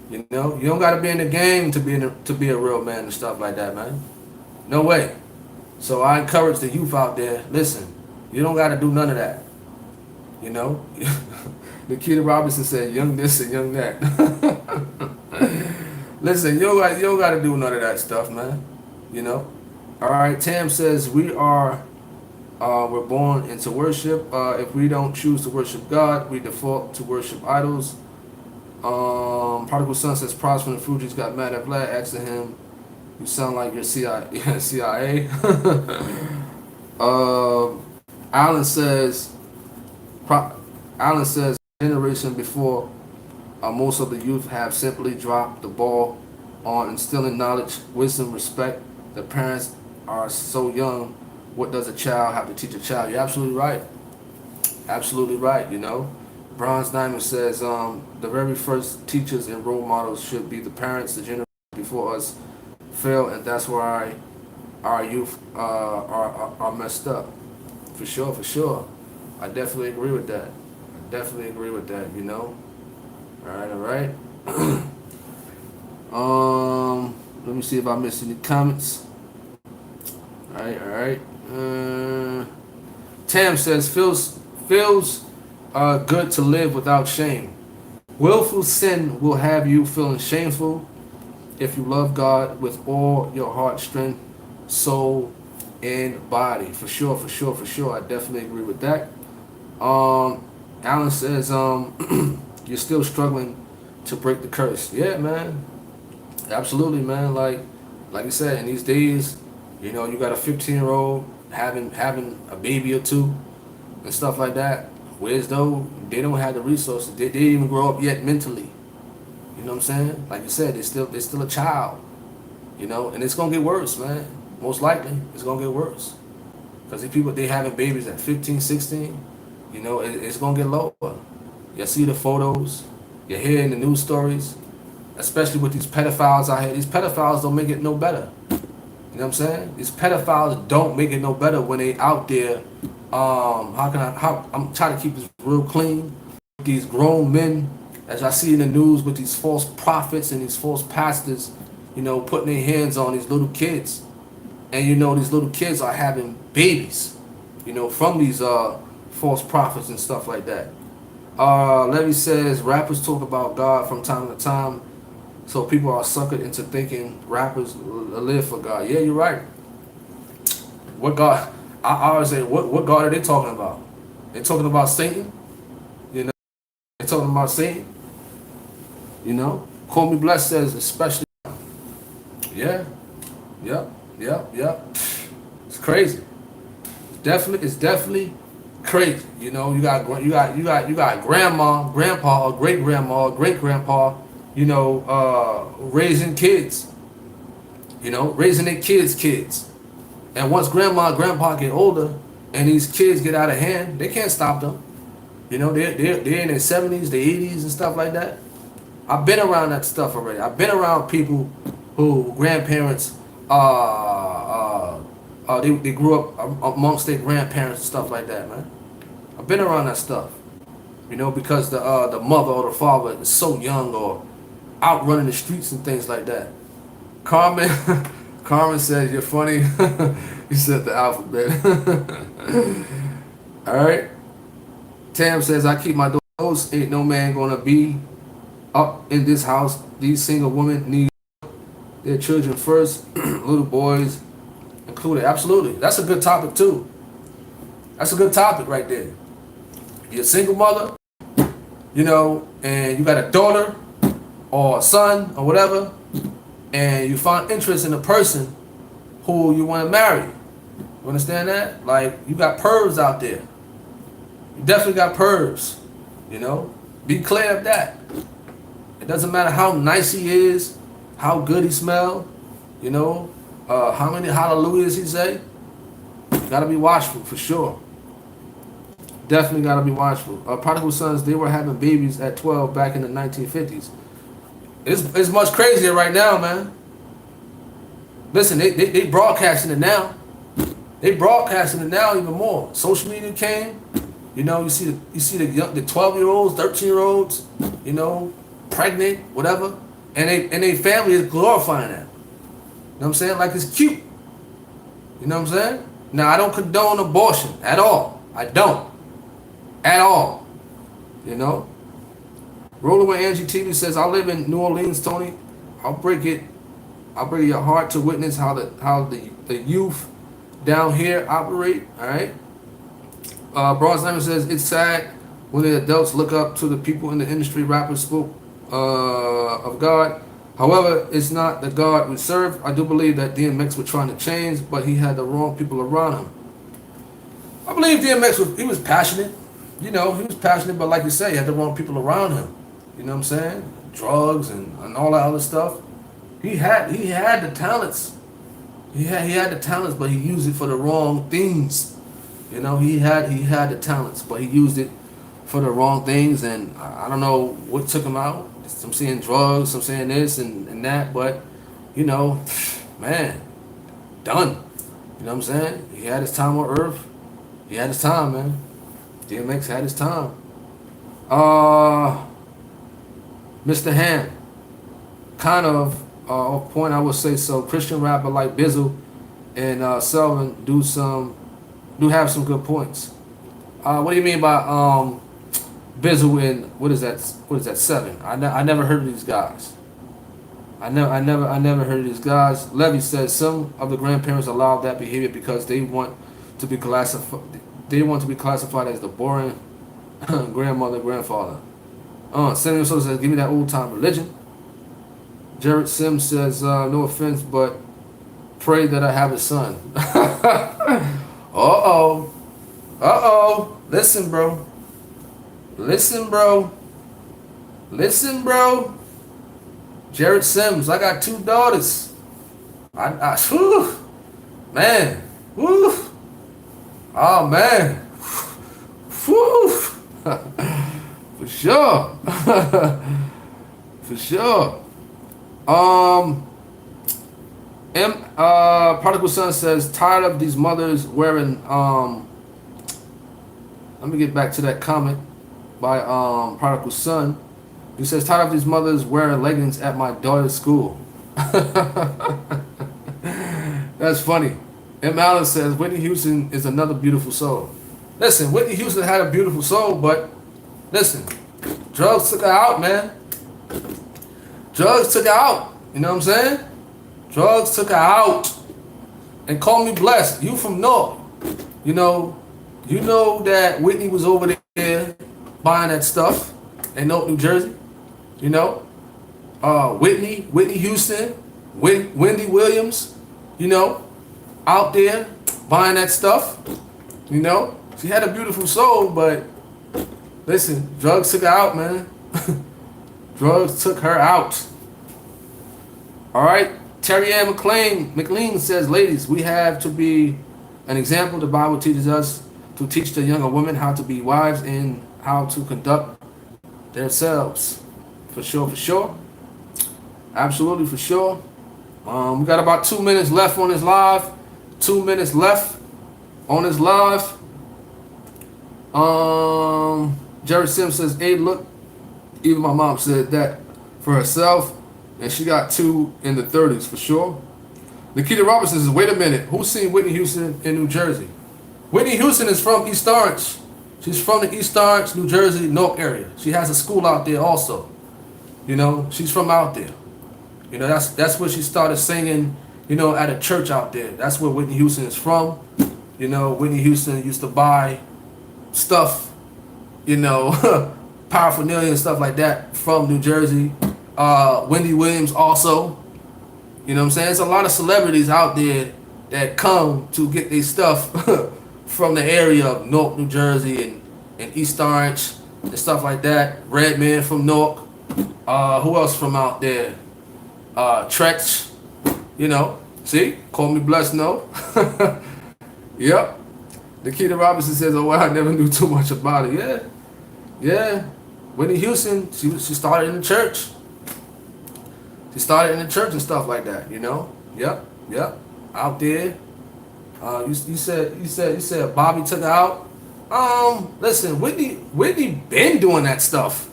You know, you don't gotta be in the gang to be a real man and stuff like that, man. No way. So I encourage the youth out there, listen, you don't gotta do none of that. You know? Nikita Robinson said, young this and young that. Listen, you don't got to do none of that stuff, man. You know. All right. Tam says we're born into worship. If we don't choose to worship God, we default to worship idols. Prodigal son says Prosper and Fuji's got mad at Vlad, asking him, "You sound like your CIA." CIA. Alan says, Pro, Alan says, generation before, most of the youth have simply dropped the ball on instilling knowledge, wisdom, respect. The parents are so young. What does a child have to teach a child? You're absolutely right. Absolutely right. You know, Bronze Diamond says the very first teachers and role models should be the parents. The generation before us fail, and that's why our youth are messed up. For sure, for sure. I definitely agree with that. I definitely agree with that. You know. All right, all right. Let me see if I missed any comments. All right, all right. Tam says feels good to live without shame. Willful sin will have you feeling shameful if you love God with all your heart, strength, soul, and body. For sure, for sure, for sure. I definitely agree with that. Alan says, you're still struggling to break the curse. Yeah, man. Absolutely, man. Like you said, in these days, you know, you got a 15-year-old having a baby or two and stuff like that. Whereas though they don't have the resources, they didn't even grow up yet mentally. You know what I'm saying? Like you said, they're still a child. You know, and it's gonna get worse, man. Most likely, it's gonna get worse. Because these people, they having babies at 15, 16. You know, it's gonna get lower. You see the photos, you hear in the news stories, especially with these pedophiles out here. These pedophiles don't make it no better. You know what I'm saying? These pedophiles don't make it no better when they out there. I'm trying to keep this real clean. These grown men, as I see in the news, with these false prophets and these false pastors, you know, putting their hands on these little kids, and you know these little kids are having babies, you know, from these false prophets and stuff like that. Levy says rappers talk about God from time to time, so people are suckered into thinking rappers live for God. Yeah, you're right. What God? I always say, what God are they talking about? They're talking about Satan. You know, they're talking about Satan. You know, Call Me Blessed says especially. Yeah, yep, yep, yep. It's crazy. It's definitely crazy. You know, you got grandma, grandpa, or great grandma, or great grandpa. You know, raising kids. You know, raising their kids. And once grandma and grandpa get older, and these kids get out of hand, they can't stop them. You know, they're in their 70s, their 80s, and stuff like that. I've been around that stuff already. I've been around people who grandparents, they grew up amongst their grandparents and stuff like that, man. I've been around that stuff. You know, because the mother or the father is so young or out running the streets and things like that. Carmen, Carmen says you're funny. You said the alphabet. All right. Tam says I keep my doors. Ain't no man gonna be up in this house. These single women need their children first. Little boys included. Absolutely. That's a good topic too. That's a good topic right there. You're a single mother, you know, and you got a daughter or a son or whatever, and you find interest in a person who you want to marry. You understand that? Like, you got pervs out there. You definitely got pervs, you know? Be clear of that. It doesn't matter how nice he is, how good he smell, you know, how many hallelujahs he say. You gotta be watchful for sure. Definitely gotta be watchful. Prodigal sons, they were having babies at 12 back in the 1950s. It's much crazier right now, man. Listen, they broadcasting it now. They broadcasting it now even more. Social media came, you know. You see the 12-year-olds, 13-year-olds, you know, pregnant, whatever, and they family is glorifying that. You know what I'm saying? Like it's cute. You know what I'm saying? Now I don't condone abortion at all. I don't. At all. You know? Rolling with Angie TV says, I live in New Orleans, Tony. I'll break it. I'll bring your heart to witness how the youth down here operate. All right. Bronze Lemon says it's sad when the adults look up to the people in the industry. Rappers spoke of God. However, it's not the God we serve. I do believe that DMX was trying to change, but he had the wrong people around him. I believe DMX was passionate. You know, he was passionate, but like you say, he had the wrong people around him. You know what I'm saying? Drugs and all that other stuff. He had the talents. He had the talents, but he used it for the wrong things. You know, he had the talents, but he used it for the wrong things, and I don't know what took him out. Some saying drugs, some saying this and that, but you know, man, done. You know what I'm saying? He had his time on Earth. He had his time, man. DMX had his time. Mr. Ham, kind of off point, I would say so. Christian rapper like Bizzle and Selvin do have some good points. What do you mean by Bizzle and what is that? What is that? Seven? I never heard of these guys. I never heard of these guys. Levy says some of the grandparents allow that behavior because they want to be classified. They want to be classified as the boring grandmother, grandfather. Samuel Sosa says, "Give me that old time religion." Jared Sims says, "No offense, but pray that I have a son." Uh-oh. Listen, bro. Jared Sims, I got 2 daughters. Whew, man. Whew. Oh, man. Whew. For sure. For sure. Prodigal Son says, tired of these mothers wearing, let me get back to that comment by Prodigal Son. He says, tired of these mothers wearing leggings at my daughter's school. That's funny. M. Allen says, Whitney Houston is another beautiful soul. Listen, Whitney Houston had a beautiful soul, but listen, drugs took her out, man. Drugs took her out. You know what I'm saying? Drugs took her out. And call me blessed. You from North. You know that Whitney was over there buying that stuff in North, New Jersey. You know? Whitney Houston, Wendy Williams, you know, out there buying that stuff. You know? She had a beautiful soul, but listen, drugs took her out, man. Drugs took her out. All right. Terry Ann McLean says, ladies, we have to be an example. The Bible teaches us to teach the younger women how to be wives and how to conduct themselves. For sure. Absolutely, for sure. We got about 2 minutes left on this live. 2 minutes left on this live. Jerry Sims says, hey, look, even my mom said that for herself, and she got 2 in the 30s for sure. Nikita Robertson says, wait a minute, who's seen Whitney Houston in New Jersey? Whitney Houston is from East Orange. She's from the East Orange, New Jersey, Newark area. She has a school out there also. You know, she's from out there. You know, that's where she started singing, you know, at a church out there. That's where Whitney Houston is from. You know, Whitney Houston used to buy stuff, you know, paraphernalia and stuff like that from New Jersey. Wendy Williams also. You know what I'm saying? There's a lot of celebrities out there that come to get their stuff from the area of Newark, New Jersey and East Orange and stuff like that. Redman from Newark. Who else from out there? Tretch. You know. See? Call me blessed, no? Yep. Nikita Robinson says, oh, well, I never knew too much about it. Yeah. Whitney Houston, she started in the church. She started in the church and stuff like that, you know? Yep. Out there. You said Bobby took her out. Listen, Whitney been doing that stuff.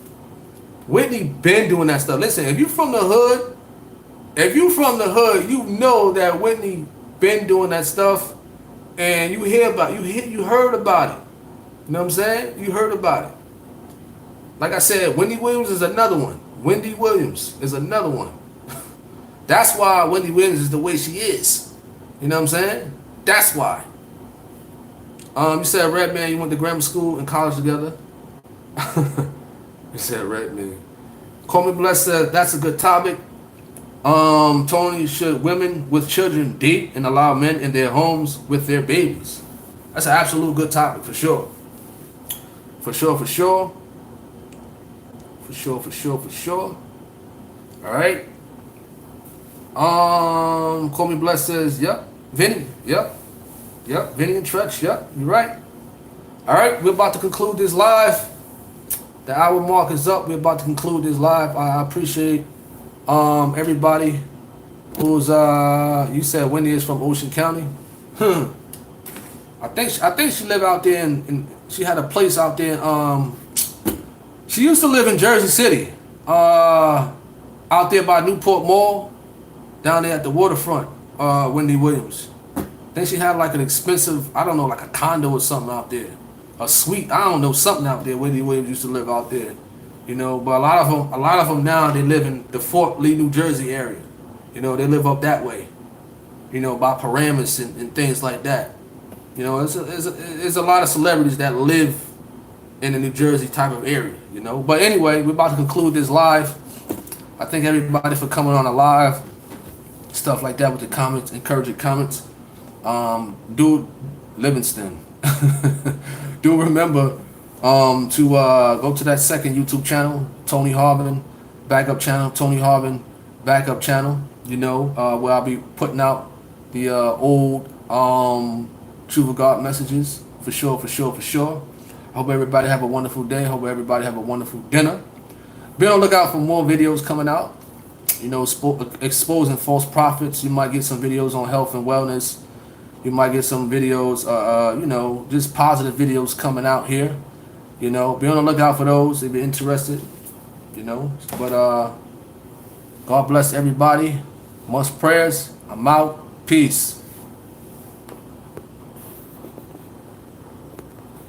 Listen, if you from the hood, you know that Whitney been doing that stuff, and you heard about it. You know what I'm saying? You heard about it. Like I said, Wendy Williams is another one. That's why Wendy Williams is the way she is. You know what I'm saying? That's why. You said Redman, you went to grammar school and college together. You said Redman. Call Me Blessed said that's a good topic. Tony, should women with children date and allow men in their homes with their babies? That's an absolute good topic for sure. For sure, for sure. For sure, for sure, for sure. Alright. Call Me Blessed says, yep. Vinny, yep. Yep, Vinny and Tretch, yep, you're right. Alright, we're about to conclude this live. The hour mark is up. We're about to conclude this live. I appreciate everybody who's you said Wendy is from Ocean County. I think she lived out there in she had a place out there. She used to live in Jersey City. Out there by Newport Mall, down there at the waterfront, Wendy Williams. Then she had like an expensive, I don't know, like a condo or something out there. A suite, I don't know, something out there. Wendy Williams used to live out there. You know, but a lot of them now, they live in the Fort Lee, New Jersey area. You know, they live up that way. You know, by Paramus and things like that. You know, there's a lot of celebrities that live in the New Jersey type of area, you know. But anyway, we're about to conclude this live. I thank everybody for coming on a live. Stuff like that with the comments, encouraging comments. Dude Livingston. Do remember to go to that second YouTube channel, Tony Harvin, backup channel, Tony Harvin, backup channel, you know, where I'll be putting out the old True for God messages, for sure, for sure, for sure. I hope everybody have a wonderful day. I hope everybody have a wonderful dinner. Be on the lookout for more videos coming out. You know, exposing false prophets. You might get some videos on health and wellness. You might get some videos, you know, just positive videos coming out here. You know, be on the lookout for those if you're interested. You know, but God bless everybody. Much prayers. I'm out. Peace.